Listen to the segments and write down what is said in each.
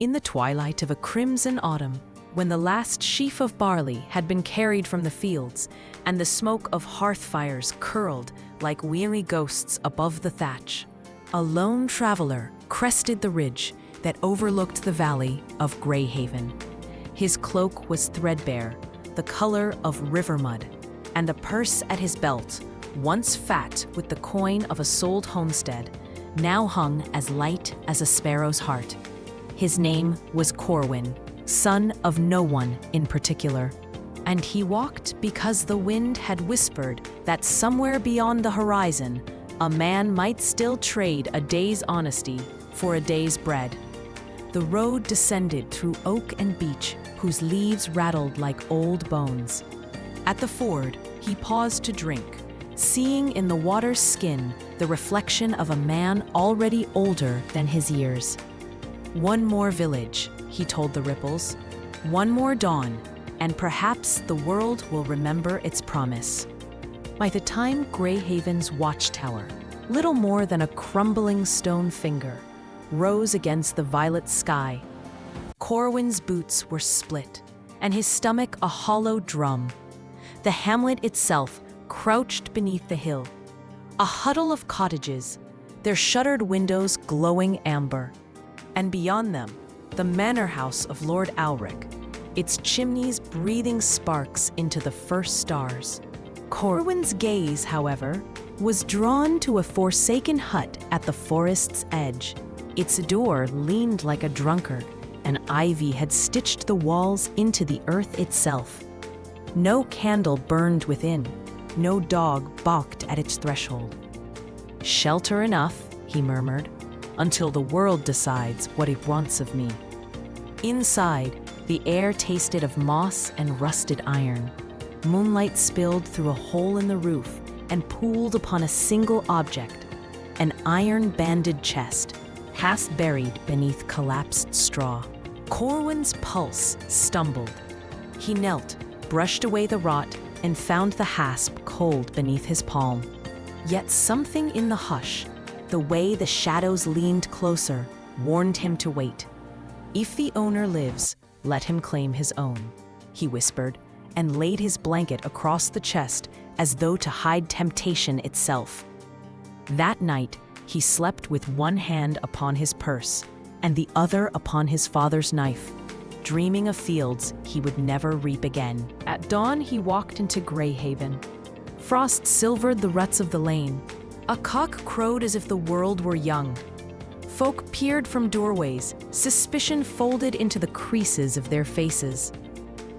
In the twilight of a crimson autumn, when the last sheaf of barley had been carried from the fields, and the smoke of hearth fires curled like weary ghosts above the thatch, a lone traveler crested the ridge that overlooked the valley of Grayhaven. His cloak was threadbare, the color of river mud, and the purse at his belt, once fat with the coin of a sold homestead, now hung as light as a sparrow's heart. His name was Corwin, son of no one in particular, and he walked because the wind had whispered that somewhere beyond the horizon, a man might still trade a day's honesty for a day's bread. The road descended through oak and beech, whose leaves rattled like old bones. At the ford, he paused to drink, seeing in the water's skin the reflection of a man already older than his years. One more village, he told the ripples, one more dawn, and perhaps the world will remember its promise. By the time Grayhaven's watchtower, little more than a crumbling stone finger, rose against the violet sky, Corwin's boots were split, and his stomach a hollow drum. The hamlet itself crouched beneath the hill, a huddle of cottages, their shuttered windows glowing amber, and beyond them, the manor house of Lord Alric, its chimneys breathing sparks into the first stars. Corwin's gaze, however, was drawn to a forsaken hut at the forest's edge. Its door leaned like a drunkard, and ivy had stitched the walls into the earth itself. No candle burned within, no dog balked at its threshold. "Shelter enough," he murmured, "until the world decides what it wants of me." Inside, the air tasted of moss and rusted iron. Moonlight spilled through a hole in the roof and pooled upon a single object, an iron-banded chest, half buried beneath collapsed straw. Corwin's pulse stumbled. He knelt, brushed away the rot, and found the hasp cold beneath his palm. Yet something in the hush, the way the shadows leaned closer, warned him to wait. "If the owner lives, let him claim his own," he whispered, and laid his blanket across the chest as though to hide temptation itself. That night, he slept with one hand upon his purse and the other upon his father's knife, dreaming of fields he would never reap again. At dawn, he walked into Grayhaven. Frost silvered the ruts of the lane. A cock crowed as if the world were young. Folk peered from doorways, suspicion folded into the creases of their faces.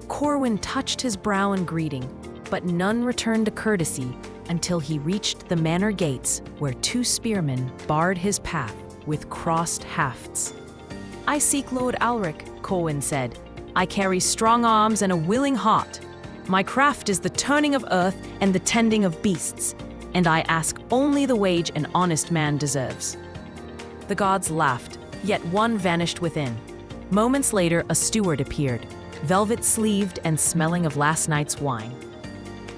Corwin touched his brow in greeting, but none returned a courtesy until he reached the manor gates, where two spearmen barred his path with crossed hafts. "I seek Lord Alric," Corwin said. "I carry strong arms and a willing heart. My craft is the turning of earth and the tending of beasts, and I ask only the wage an honest man deserves." The gods laughed, yet one vanished within. Moments later, a steward appeared, velvet-sleeved and smelling of last night's wine.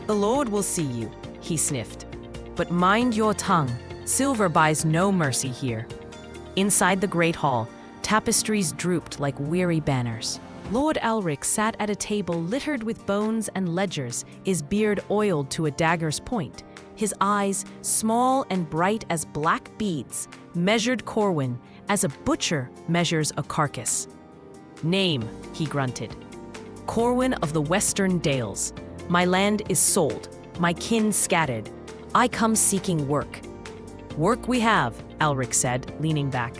"The Lord will see you," he sniffed. "But mind your tongue. Silver buys no mercy here." Inside the great hall, tapestries drooped like weary banners. Lord Alric sat at a table littered with bones and ledgers, his beard oiled to a dagger's point. His eyes, small and bright as black beads, measured Corwin as a butcher measures a carcass. "Name," he grunted. "Corwin of the Western Dales. My land is sold, my kin scattered. I come seeking work." "Work we have," Alric said, leaning back.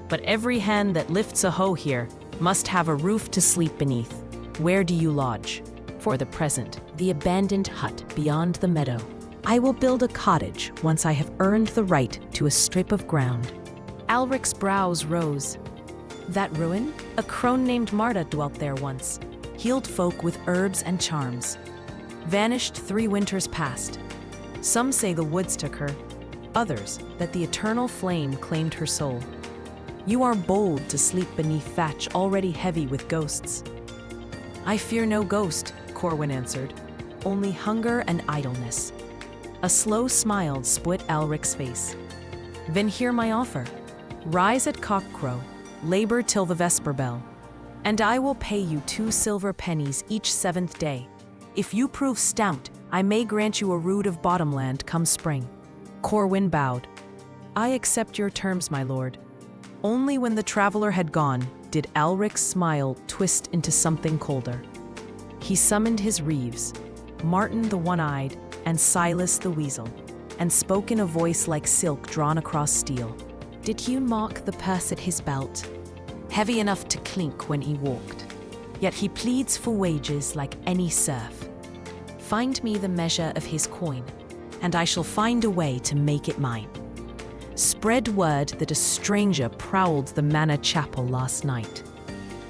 "But every hand that lifts a hoe here must have a roof to sleep beneath. Where do you lodge?" "For the present, the abandoned hut beyond the meadow. I will build a cottage once I have earned the right to a strip of ground." Alric's brows rose. "That ruin? A crone named Marta dwelt there once. Healed folk with herbs and charms. Vanished 3 winters past. Some say the woods took her, others that the eternal flame claimed her soul. You are bold to sleep beneath thatch already heavy with ghosts." "I fear no ghost," Corwin answered, "only hunger and idleness." A slow smile split Alric's face. "Then hear my offer. Rise at cockcrow, labor till the vesper bell. And I will pay you 2 silver pennies each 7th day. If you prove stout, I may grant you a rood of bottomland come spring." Corwin bowed. "I accept your terms, my lord." Only when the traveler had gone did Alric's smile twist into something colder. He summoned his reeves, Martin the one-eyed and Silas the weasel, and spoke in a voice like silk drawn across steel. "Did you mark the purse at his belt? Heavy enough to clink when he walked. Yet he pleads for wages like any serf. Find me the measure of his coin, and I shall find a way to make it mine. Spread word that a stranger prowled the manor chapel last night.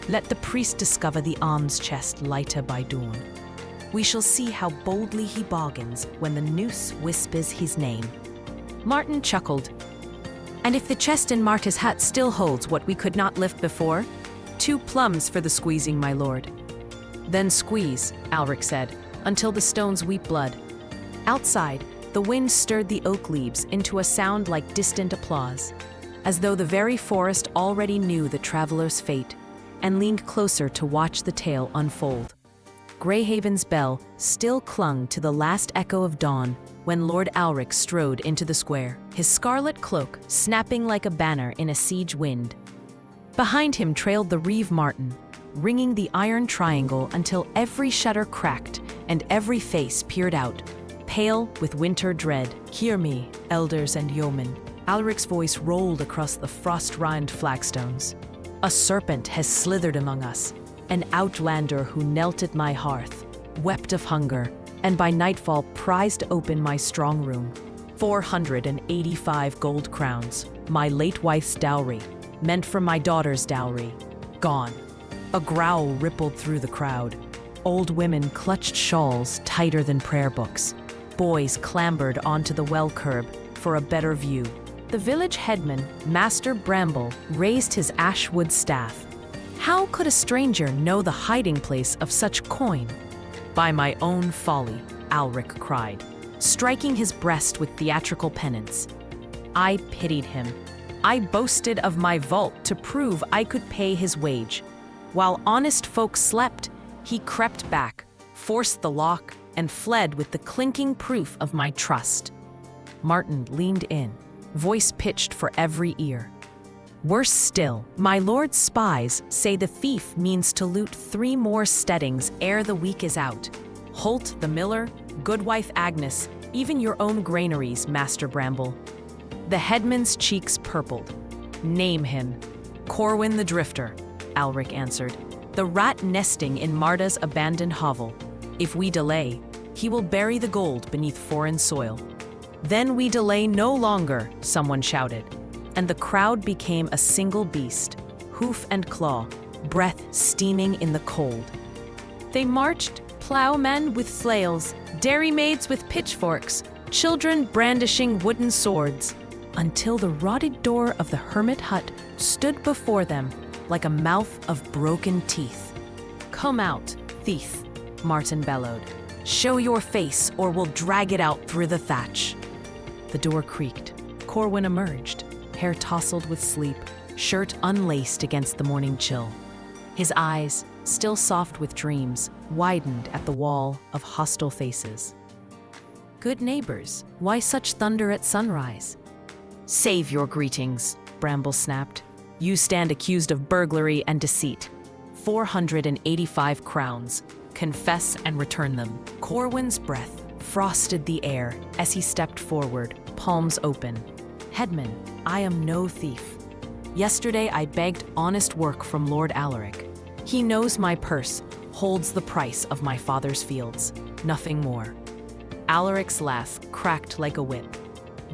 Let the priest discover the alms chest lighter by dawn. We shall see how boldly he bargains when the noose whispers his name." Martin chuckled. "And if the chest in Marta's hut still holds what we could not lift before? 2 plums for the squeezing, my lord." "Then squeeze," Alric said, "until the stones weep blood." Outside, the wind stirred the oak leaves into a sound like distant applause, as though the very forest already knew the traveler's fate and leaned closer to watch the tale unfold. Grayhaven's bell still clung to the last echo of dawn when Lord Alric strode into the square, his scarlet cloak snapping like a banner in a siege wind. Behind him trailed the reeve Martin, ringing the iron triangle until every shutter cracked and every face peered out, pale with winter dread. "Hear me, elders and yeomen." Alric's voice rolled across the frost-rimed flagstones. "A serpent has slithered among us, an outlander who knelt at my hearth, wept of hunger, and by nightfall prized open my strong room. 485 gold crowns, my late wife's dowry, meant for my daughter's dowry, gone." A growl rippled through the crowd. Old women clutched shawls tighter than prayer books. Boys clambered onto the well curb for a better view. The village headman, Master Bramble, raised his ashwood staff. How could a stranger know the hiding place of such coin? "By my own folly," Alric cried, striking his breast with theatrical penance. I pitied him. I boasted of my vault to prove I could pay his wage. While honest folk slept, he crept back, forced the lock, and fled with the clinking proof of my trust. Martin leaned in, voice pitched for every ear. "Worse still, my lord's spies say the thief means to loot 3 more steadings ere the week is out. Holt the miller, goodwife Agnes, even your own granaries, Master Bramble." The headman's cheeks purpled. "Name him." "Corwin the Drifter," Alric answered, "the rat nesting in Marta's abandoned hovel. If we delay, he will bury the gold beneath foreign soil." "Then we delay no longer," someone shouted, and the crowd became a single beast, hoof and claw, breath steaming in the cold. They marched, plowmen with flails, dairymaids with pitchforks, children brandishing wooden swords, until the rotted door of the hermit hut stood before them like a mouth of broken teeth. "Come out, thief," Martin bellowed. "Show your face or we'll drag it out through the thatch." The door creaked. Corwin emerged, hair tousled with sleep, shirt unlaced against the morning chill. His eyes, still soft with dreams, widened at the wall of hostile faces. "Good neighbors, why such thunder at sunrise?" "Save your greetings," Bramble snapped. "You stand accused of burglary and deceit. 485 crowns. Confess and return them." Corwin's breath frosted the air as he stepped forward, palms open. "Headman, I am no thief. Yesterday I begged honest work from Lord Alric. He knows my purse holds the price of my father's fields, nothing more." Alaric's laugh cracked like a whip.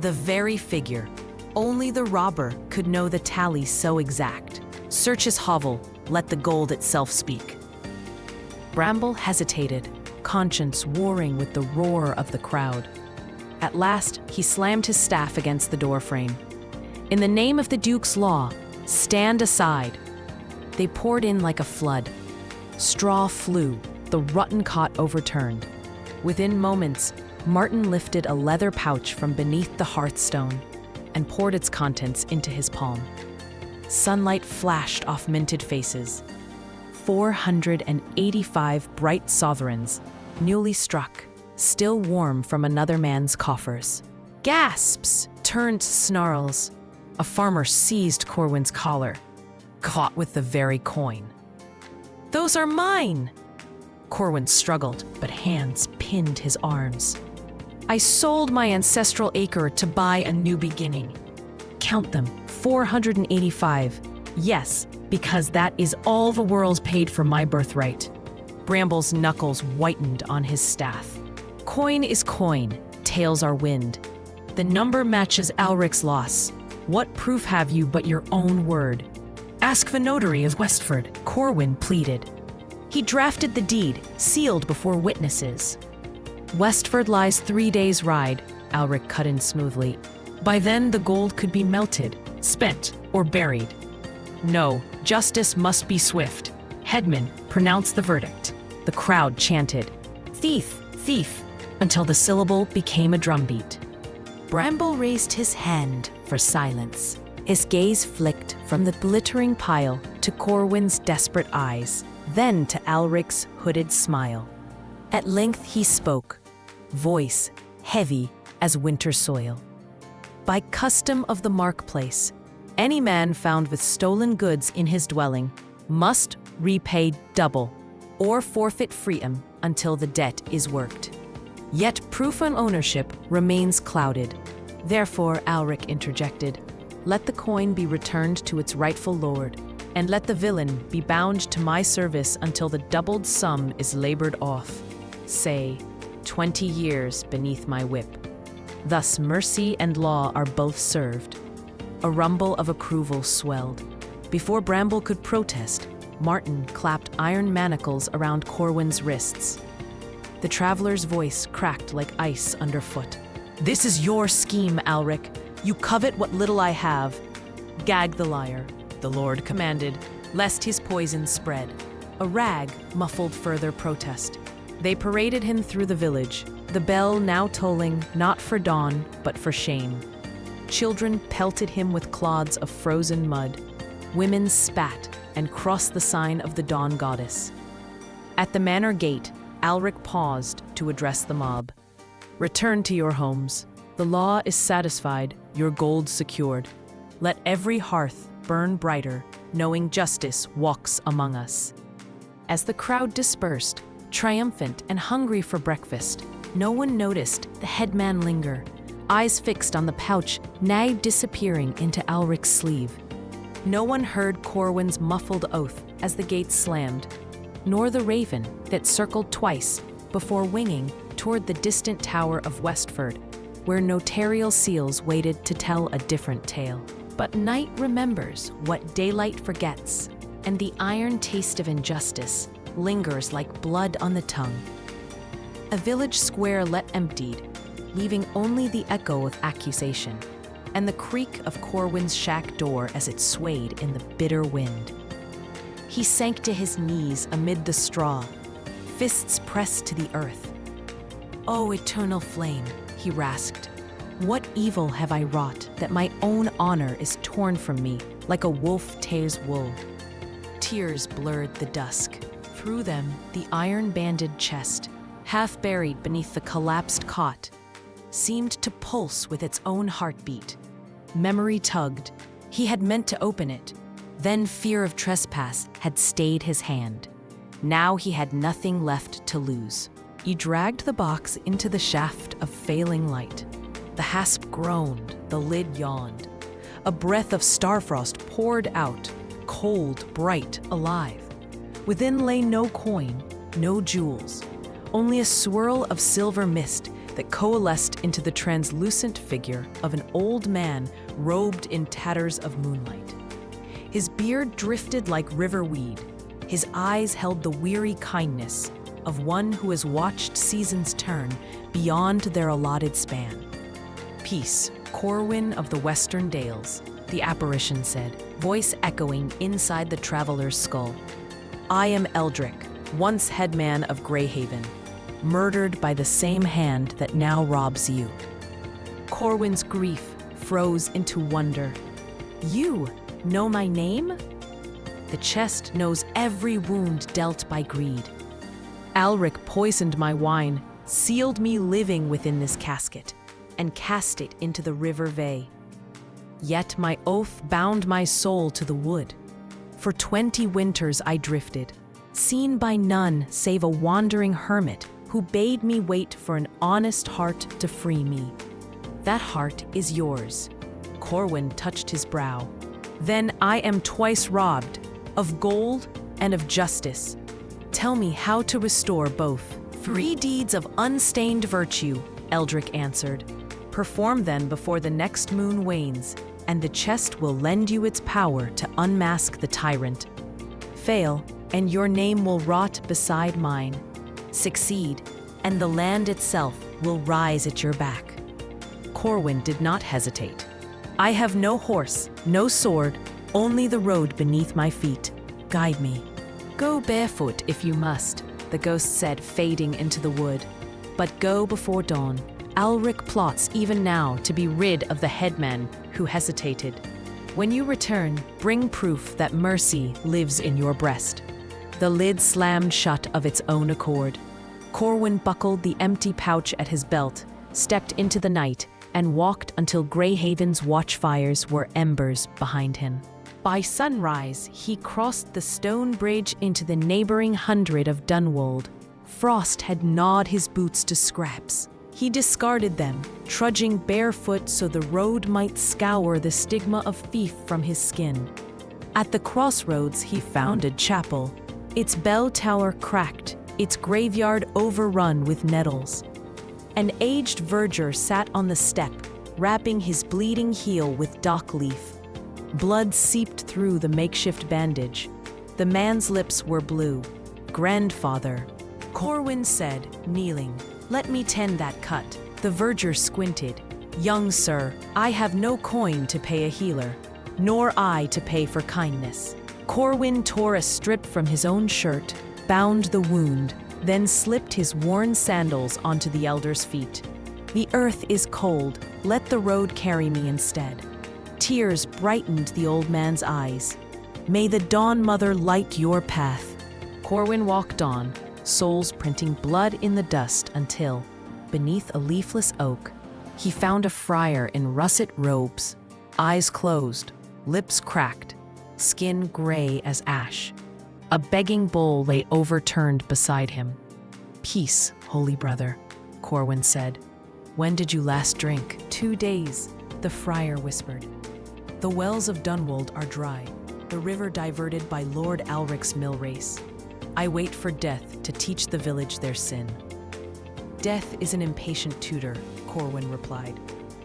"The very figure. Only the robber could know the tally so exact. Search his hovel, let the gold itself speak." Bramble hesitated, conscience warring with the roar of the crowd. At last, he slammed his staff against the doorframe. "In the name of the Duke's law, stand aside." They poured in like a flood. Straw flew, the rotten cot overturned. Within moments, Martin lifted a leather pouch from beneath the hearthstone and poured its contents into his palm. Sunlight flashed off minted faces. 485 bright sovereigns, newly struck, still warm from another man's coffers. Gasps turned snarls. A farmer seized Corwin's collar, caught with the very coin. "Those are mine!" Corwin struggled, but hands pinned his arms. "I sold my ancestral acre to buy a new beginning." "Count them, 485. Yes, because that is all the world paid for my birthright." Bramble's knuckles whitened on his staff. "Coin is coin, tails are wind. The number matches Alric's loss. What proof have you but your own word?" "Ask the notary of Westford," Corwin pleaded. "He drafted the deed, sealed before witnesses." "Westford lies 3 days' ride," Alric cut in smoothly. "By then the gold could be melted, spent, or buried." "No, justice must be swift. Headman, pronounce the verdict." The crowd chanted, "Thief, thief," until the syllable became a drumbeat. Bramble raised his hand for silence. His gaze flicked from the glittering pile to Corwin's desperate eyes, then to Alric's hooded smile. At length he spoke, voice heavy as winter soil. "By custom of the marketplace, any man found with stolen goods in his dwelling must repay double or forfeit freedom until the debt is worked. Yet proof on ownership remains clouded. Therefore," Alric interjected, "let the coin be returned to its rightful lord, and let the villain be bound to my service until the doubled sum is labored off. Say, 20 years beneath my whip. Thus mercy and law are both served." A rumble of approval swelled. Before Bramble could protest, Martin clapped iron manacles around Corwin's wrists. The traveler's voice cracked like ice underfoot. "This is your scheme, Alric. You covet what little I have. Gag the liar," the Lord commanded, lest his poison spread. A rag muffled further protest. They paraded him through the village, the bell now tolling not for dawn, but for shame. Children pelted him with clods of frozen mud. Women spat and crossed the sign of the dawn goddess. At the manor gate, Alric paused to address the mob. "Return to your homes. The law is satisfied, your gold secured. Let every hearth burn brighter, knowing justice walks among us." As the crowd dispersed, triumphant and hungry for breakfast, no one noticed the headman linger, eyes fixed on the pouch now disappearing into Alric's sleeve. No one heard Corwin's muffled oath as the gate slammed, nor the raven that circled twice before winging toward the distant tower of Westford, where notarial seals waited to tell a different tale. But night remembers what daylight forgets, and the iron taste of injustice lingers like blood on the tongue. A village square let emptied, leaving only the echo of accusation, and the creak of Corwin's shack door as it swayed in the bitter wind. He sank to his knees amid the straw, fists pressed to the earth. "O eternal flame," he rasped, "what evil have I wrought that my own honor is torn from me like a wolf tears wool?" Tears blurred the dusk. Through them, the iron-banded chest, half buried beneath the collapsed cot, seemed to pulse with its own heartbeat. Memory tugged. He had meant to open it. Then fear of trespass had stayed his hand. Now he had nothing left to lose. He dragged the box into the shaft of failing light. The hasp groaned, the lid yawned. A breath of starfrost poured out, cold, bright, alive. Within lay no coin, no jewels, only a swirl of silver mist that coalesced into the translucent figure of an old man robed in tatters of moonlight. His beard drifted like river weed. His eyes held the weary kindness of one who has watched seasons turn beyond their allotted span. "Peace, Corwin of the Western Dales," the apparition said, voice echoing inside the traveler's skull. "I am Eldric, once headman of Grayhaven, murdered by the same hand that now robs you." Corwin's grief froze into wonder. "You, Know my name? The chest knows every wound dealt by greed. Alric poisoned my wine, sealed me living within this casket, and cast it into the river Vey. Yet my oath bound my soul to the wood. For 20 winters I drifted, seen by none save a wandering hermit who bade me wait for an honest heart to free me. That heart is yours. Corwin touched his brow. Then I am twice robbed, of gold and of justice. Tell me how to restore both. 3 deeds of unstained virtue, Eldric answered. Perform them before the next moon wanes, and the chest will lend you its power to unmask the tyrant. Fail, and your name will rot beside mine. Succeed, and the land itself will rise at your back. Corwin did not hesitate. I have no horse, no sword, only the road beneath my feet. Guide me. Go barefoot if you must, the ghost said, fading into the wood. But go before dawn. Alric plots even now to be rid of the headman who hesitated. When you return, bring proof that mercy lives in your breast. The lid slammed shut of its own accord. Corwin buckled the empty pouch at his belt, stepped into the night, and walked until Grayhaven's watchfires were embers behind him. By sunrise, he crossed the stone bridge into the neighboring hundred of Dunwold. Frost had gnawed his boots to scraps. He discarded them, trudging barefoot so the road might scour the stigma of thief from his skin. At the crossroads, he found a chapel, its bell tower cracked, its graveyard overrun with nettles. An aged verger sat on the step, wrapping his bleeding heel with dock leaf. Blood seeped through the makeshift bandage. The man's lips were blue. Grandfather, Corwin said, kneeling. Let me tend that cut. The verger squinted. Young sir, I have no coin to pay a healer, nor I to pay for kindness. Corwin tore a strip from his own shirt, bound the wound, then slipped his worn sandals onto the elder's feet. The earth is cold. Let the road carry me instead. Tears brightened the old man's eyes. May the Dawn Mother light your path. Corwin walked on, soles printing blood in the dust until, beneath a leafless oak, he found a friar in russet robes, eyes closed, lips cracked, skin gray as ash. A begging bowl lay overturned beside him. Peace, holy brother, Corwin said. When did you last drink? 2 days, the friar whispered. The wells of Dunwold are dry, the river diverted by Lord Alric's mill race. I wait for death to teach the village their sin. Death is an impatient tutor, Corwin replied.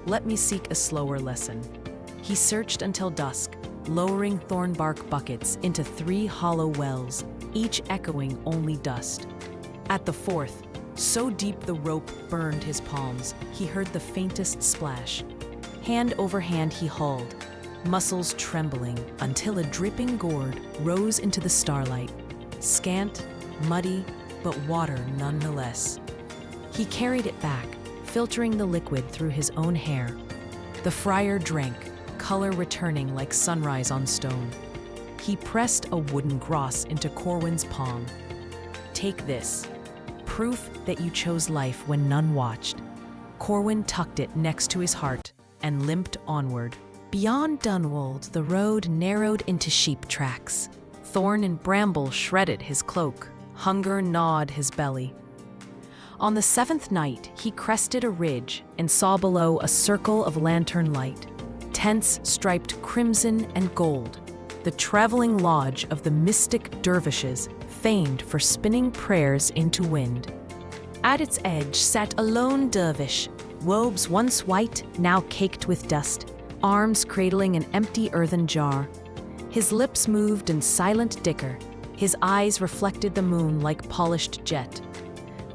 Let me seek a slower lesson. He searched until dusk, lowering thornbark buckets into 3 hollow wells, each echoing only dust. At the 4th, so deep the rope burned his palms, he heard the faintest splash. Hand over hand he hauled, muscles trembling, until a dripping gourd rose into the starlight. Scant, muddy, but water nonetheless. He carried it back, filtering the liquid through his own hair. The friar drank, color returning like sunrise on stone. He pressed a wooden gross into Corwin's palm. Take this, proof that you chose life when none watched. Corwin tucked it next to his heart and limped onward. Beyond Dunwold, the road narrowed into sheep tracks. Thorn and bramble shredded his cloak. Hunger gnawed his belly. On the 7th night, he crested a ridge and saw below a circle of lantern light. Tents striped crimson and gold. The traveling lodge of the mystic dervishes, famed for spinning prayers into wind. At its edge sat a lone dervish, robes once white, now caked with dust, arms cradling an empty earthen jar. His lips moved in silent dicker. His eyes reflected the moon like polished jet.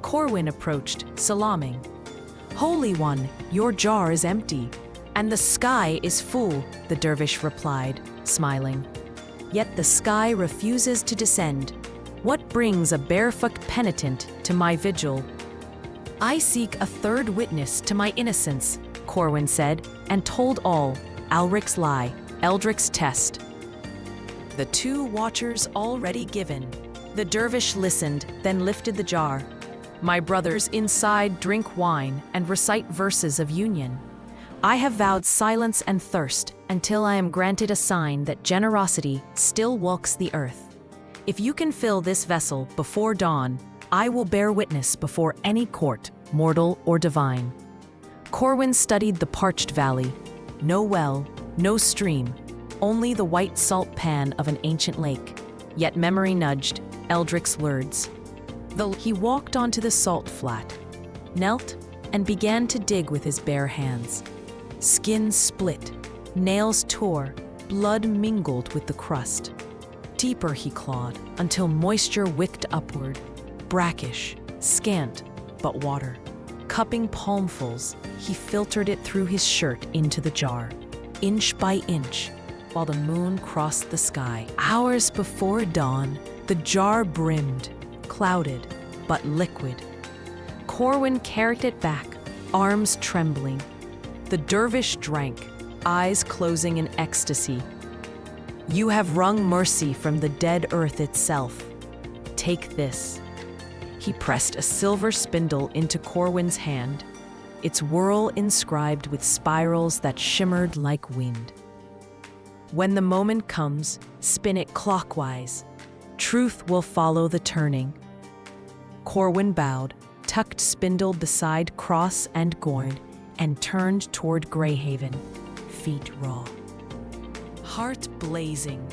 Corwin approached, salaaming. Holy One, your jar is empty, and the sky is full, the dervish replied, smiling. Yet the sky refuses to descend. What brings a barefoot penitent to my vigil? I seek a third witness to my innocence, Corwin said, and told all, Alric's lie, Eldric's test, the two watchers already given. The dervish listened, then lifted the jar. My brothers inside drink wine and recite verses of union. I have vowed silence and thirst until I am granted a sign that generosity still walks the earth. If you can fill this vessel before dawn, I will bear witness before any court, mortal or divine. Corwin studied the parched valley. No well, no stream, only the white salt pan of an ancient lake. Yet memory nudged Eldric's words. He walked onto the salt flat, knelt, and began to dig with his bare hands. Skin split, nails tore, blood mingled with the crust. Deeper he clawed until moisture wicked upward, brackish, scant, but water. Cupping palmfuls, he filtered it through his shirt into the jar, inch by inch, while the moon crossed the sky. Hours before dawn, the jar brimmed, clouded, but liquid. Corwin carried it back, arms trembling. The dervish drank, eyes closing in ecstasy. You have wrung mercy from the dead earth itself. Take this. He pressed a silver spindle into Corwin's hand, its whirl inscribed with spirals that shimmered like wind. When the moment comes, spin it clockwise. Truth will follow the turning. Corwin bowed, tucked spindle beside cross and gourd, and turned toward Grayhaven, feet raw. Heart blazing,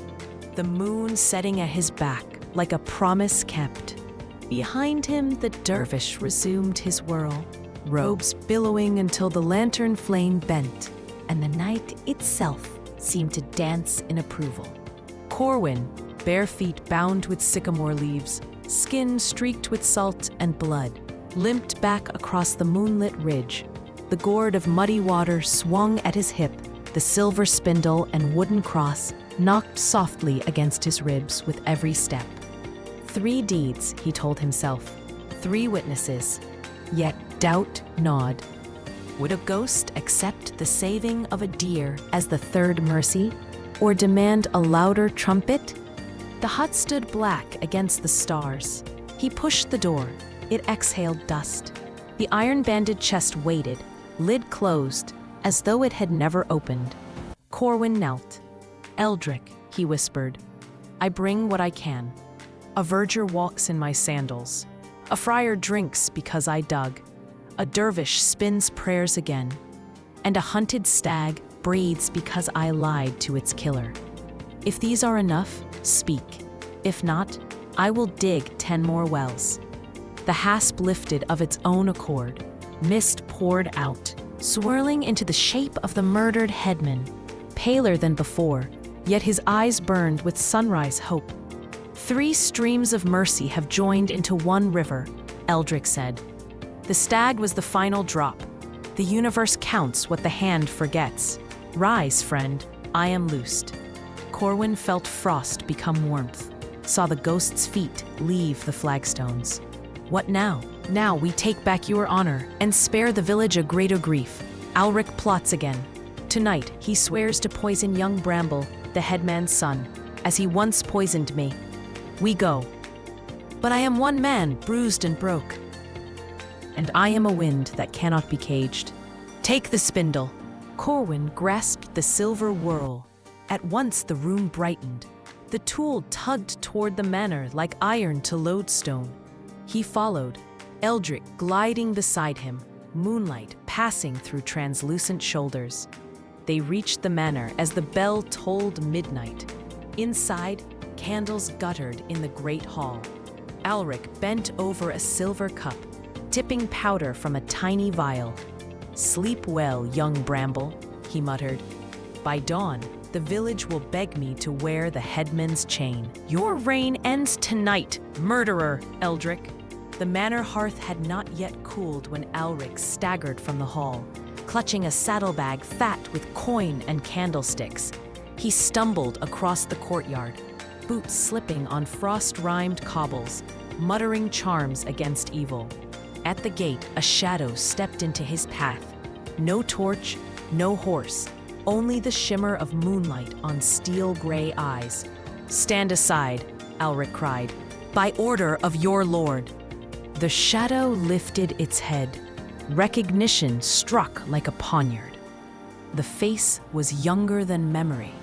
the moon setting at his back like a promise kept. Behind him, the dervish resumed his whirl, robes billowing until the lantern flame bent, and the night itself seemed to dance in approval. Corwin, bare feet bound with sycamore leaves, skin streaked with salt and blood, limped back across the moonlit ridge. The gourd of muddy water swung at his hip, the silver spindle and wooden cross knocked softly against his ribs with every step. 3 deeds, he told himself, 3 witnesses, yet doubt gnawed. Would a ghost accept the saving of a deer as the 3rd mercy, or demand a louder trumpet? The hut stood black against the stars. He pushed the door. It exhaled dust. The iron-banded chest waited, lid closed, as though it had never opened. Corwin knelt. Eldric, he whispered, I bring what I can. A verger walks in my sandals. A friar drinks because I dug. A dervish spins prayers again. And a hunted stag breathes because I lied to its killer. If these are enough, speak. If not, I will dig 10 more wells. The hasp lifted of its own accord. Mist poured out, swirling into the shape of the murdered headman, paler than before, yet his eyes burned with sunrise hope. 3 streams of mercy have joined into one river, Eldric said. The stag was the final drop. The universe counts what the hand forgets. Rise, friend, I am loosed. Corwin felt frost become warmth, saw the ghost's feet leave the flagstones. What now? Now we take back your honor and spare the village a greater grief. Alric plots again. Tonight, he swears to poison young Bramble, the headman's son, as he once poisoned me. We go. But I am one man, bruised and broke. And I am a wind that cannot be caged. Take the spindle. Corwin grasped the silver whirl. At once the room brightened. The tool tugged toward the manor like iron to lodestone. He followed, Eldric gliding beside him, moonlight passing through translucent shoulders. They reached the manor as the bell tolled midnight. Inside, candles guttered in the great hall. Alric bent over a silver cup, tipping powder from a tiny vial. Sleep well, young Bramble, he muttered. By dawn, the village will beg me to wear the headman's chain. Your reign ends tonight, murderer, Eldric. The manor hearth had not yet cooled when Alric staggered from the hall, clutching a saddlebag fat with coin and candlesticks. He stumbled across the courtyard, boots slipping on frost-rimed cobbles, muttering charms against evil. At the gate, a shadow stepped into his path. No torch, no horse, only the shimmer of moonlight on steel-gray eyes. "Stand aside," Alric cried. "By order of your lord." The shadow lifted its head. Recognition struck like a poniard. The face was younger than memory,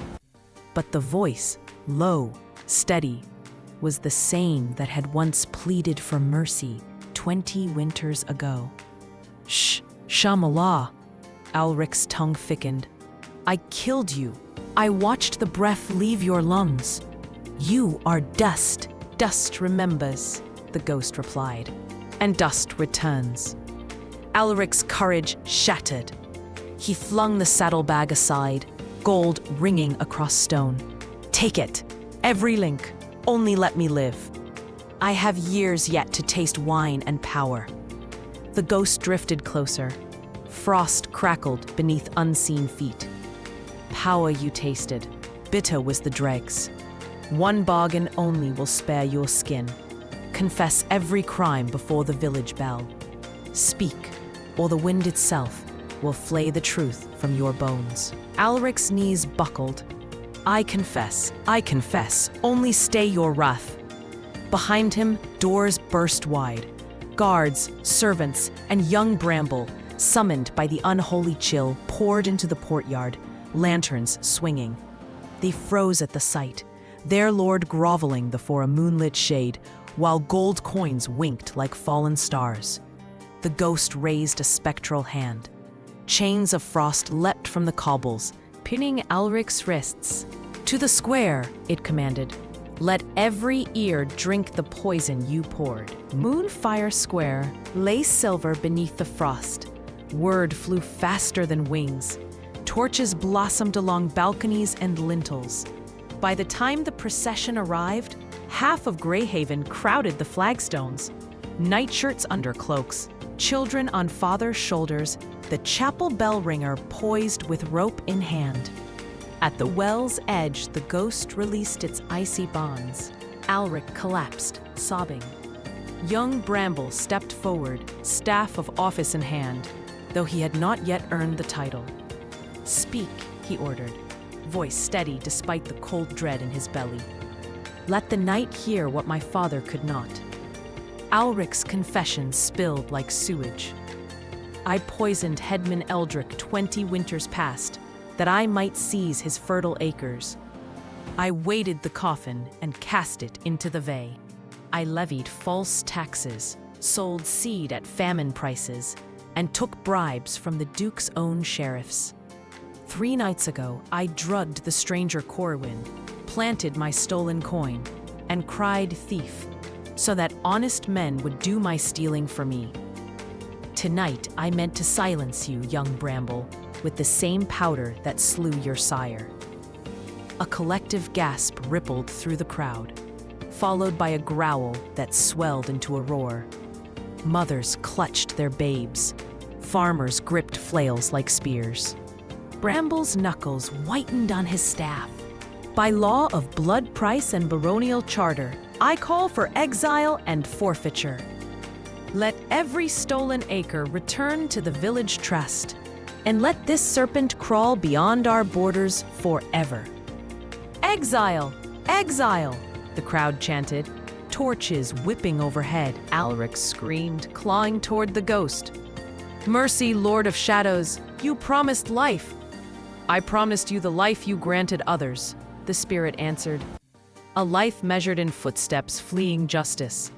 but the voice, low, steady, was the same that had once pleaded for mercy 20 winters ago. Shamalah, Alric's tongue thickened. "I killed you. I watched the breath leave your lungs. You are dust. Dust remembers," the ghost replied, "and dust returns." Alric's courage shattered. He flung the saddlebag aside, gold ringing across stone. "Take it, every link. Only let me live. I have years yet to taste wine and power." The ghost drifted closer. Frost crackled beneath unseen feet. "Power you tasted. Bitter was the dregs. One bargain only will spare your skin. Confess every crime before the village bell. Speak, or the wind itself will flay the truth from your bones." Alric's knees buckled. I confess, only stay your wrath." Behind him, doors burst wide. Guards, servants, and young Bramble, summoned by the unholy chill, poured into the courtyard, lanterns swinging. They froze at the sight, their lord groveling before a moonlit shade, while gold coins winked like fallen stars. The ghost raised a spectral hand. Chains of frost leapt from the cobbles, pinning Alric's wrists. "To the square," it commanded. "Let every ear drink the poison you poured." Moonfire Square lay silver beneath the frost. Word flew faster than wings. Torches blossomed along balconies and lintels. By the time the procession arrived, half of Grayhaven crowded the flagstones. Nightshirts under cloaks, children on father's shoulders, the chapel bell ringer poised with rope in hand. At the well's edge, the ghost released its icy bonds. Alric collapsed, sobbing. Young Bramble stepped forward, staff of office in hand, though he had not yet earned the title. "Speak," he ordered, voice steady despite the cold dread in his belly. "Let the night hear what my father could not." Alric's confession spilled like sewage. "I poisoned Headman Eldric 20 winters past, that I might seize his fertile acres. I weighted the coffin and cast it into the vey. I levied false taxes, sold seed at famine prices, and took bribes from the Duke's own sheriffs. 3 nights ago, I drugged the stranger Corwin, planted my stolen coin, and cried thief, so that honest men would do my stealing for me. Tonight, I meant to silence you, young Bramble, with the same powder that slew your sire." A collective gasp rippled through the crowd, followed by a growl that swelled into a roar. Mothers clutched their babes. Farmers gripped flails like spears. Bramble's knuckles whitened on his staff. "By law of blood price and baronial charter, I call for exile and forfeiture. Let every stolen acre return to the village trust, and let this serpent crawl beyond our borders forever." "Exile! Exile!" the crowd chanted, torches whipping overhead. Alric screamed, clawing toward the ghost. "Mercy, Lord of Shadows, you promised life." "I promised you the life you granted others," the spirit answered. "A life measured in footsteps fleeing justice."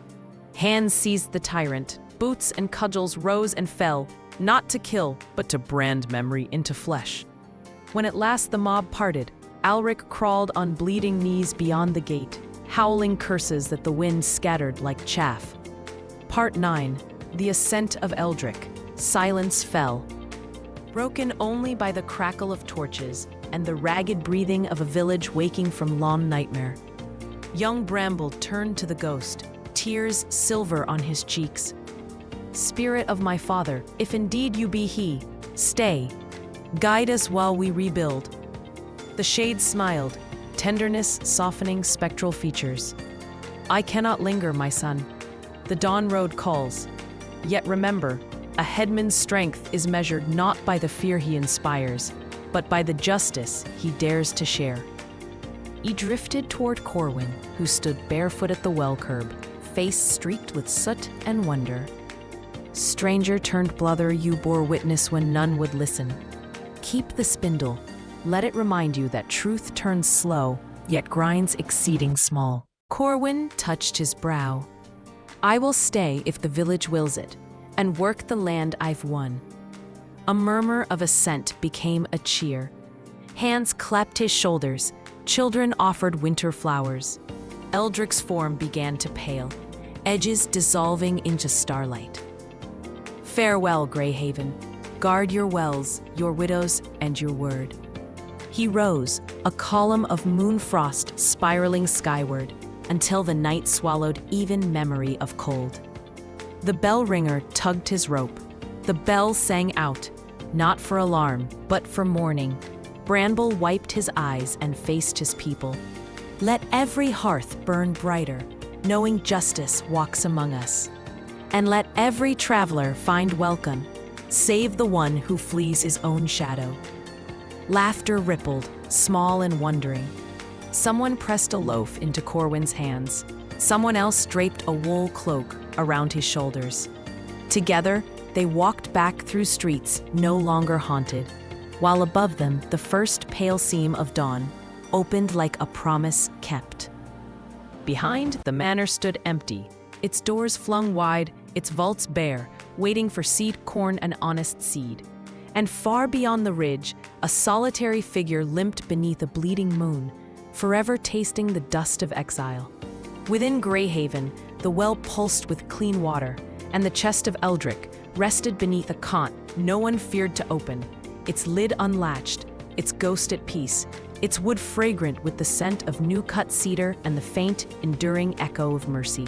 Hands seized the tyrant, boots and cudgels rose and fell, not to kill, but to brand memory into flesh. When at last the mob parted, Alric crawled on bleeding knees beyond the gate, howling curses that the wind scattered like chaff. Part 9. The Ascent of Eldric. Silence fell, broken only by the crackle of torches and the ragged breathing of a village waking from long nightmare. Young Bramble turned to the ghost, tears silver on his cheeks. "Spirit of my father, if indeed you be he, stay. Guide us while we rebuild." The shade smiled, tenderness softening spectral features. "I cannot linger, my son. The dawn road calls. Yet remember, a headman's strength is measured not by the fear he inspires, but by the justice he dares to share." He drifted toward Corwin, who stood barefoot at the well curb, face streaked with soot and wonder. Stranger turned brother, you bore witness when none would listen. Keep the spindle. Let it remind you that truth turns slow, yet grinds exceeding small. Corwin touched his brow. I will stay if the village wills it, and work the land I've won. A murmur of assent became a cheer. Hands clapped his shoulders. Children offered winter flowers. Eldric's form began to pale, edges dissolving into starlight. Farewell, Grayhaven. Guard your wells, your widows, and your word. He rose, a column of moon frost spiraling skyward, until the night swallowed even memory of cold. The bell ringer tugged his rope. The bell sang out, not for alarm, but for mourning. Bramble wiped his eyes and faced his people. Let every hearth burn brighter, knowing justice walks among us. And let every traveler find welcome, save the one who flees his own shadow. Laughter rippled, small and wondering. Someone pressed a loaf into Corwin's hands. Someone else draped a wool cloak around his shoulders. Together, they walked back through streets no longer haunted, while above them the first pale seam of dawn opened like a promise kept. Behind, the manor stood empty, its doors flung wide, its vaults bare, waiting for seed corn and honest seed. And far beyond the ridge, a solitary figure limped beneath a bleeding moon, forever tasting the dust of exile. Within Grayhaven, the well pulsed with clean water, and the chest of Eldric rested beneath a cot no one feared to open, its lid unlatched, its ghost at peace, its wood fragrant with the scent of new-cut cedar and the faint, enduring echo of mercy.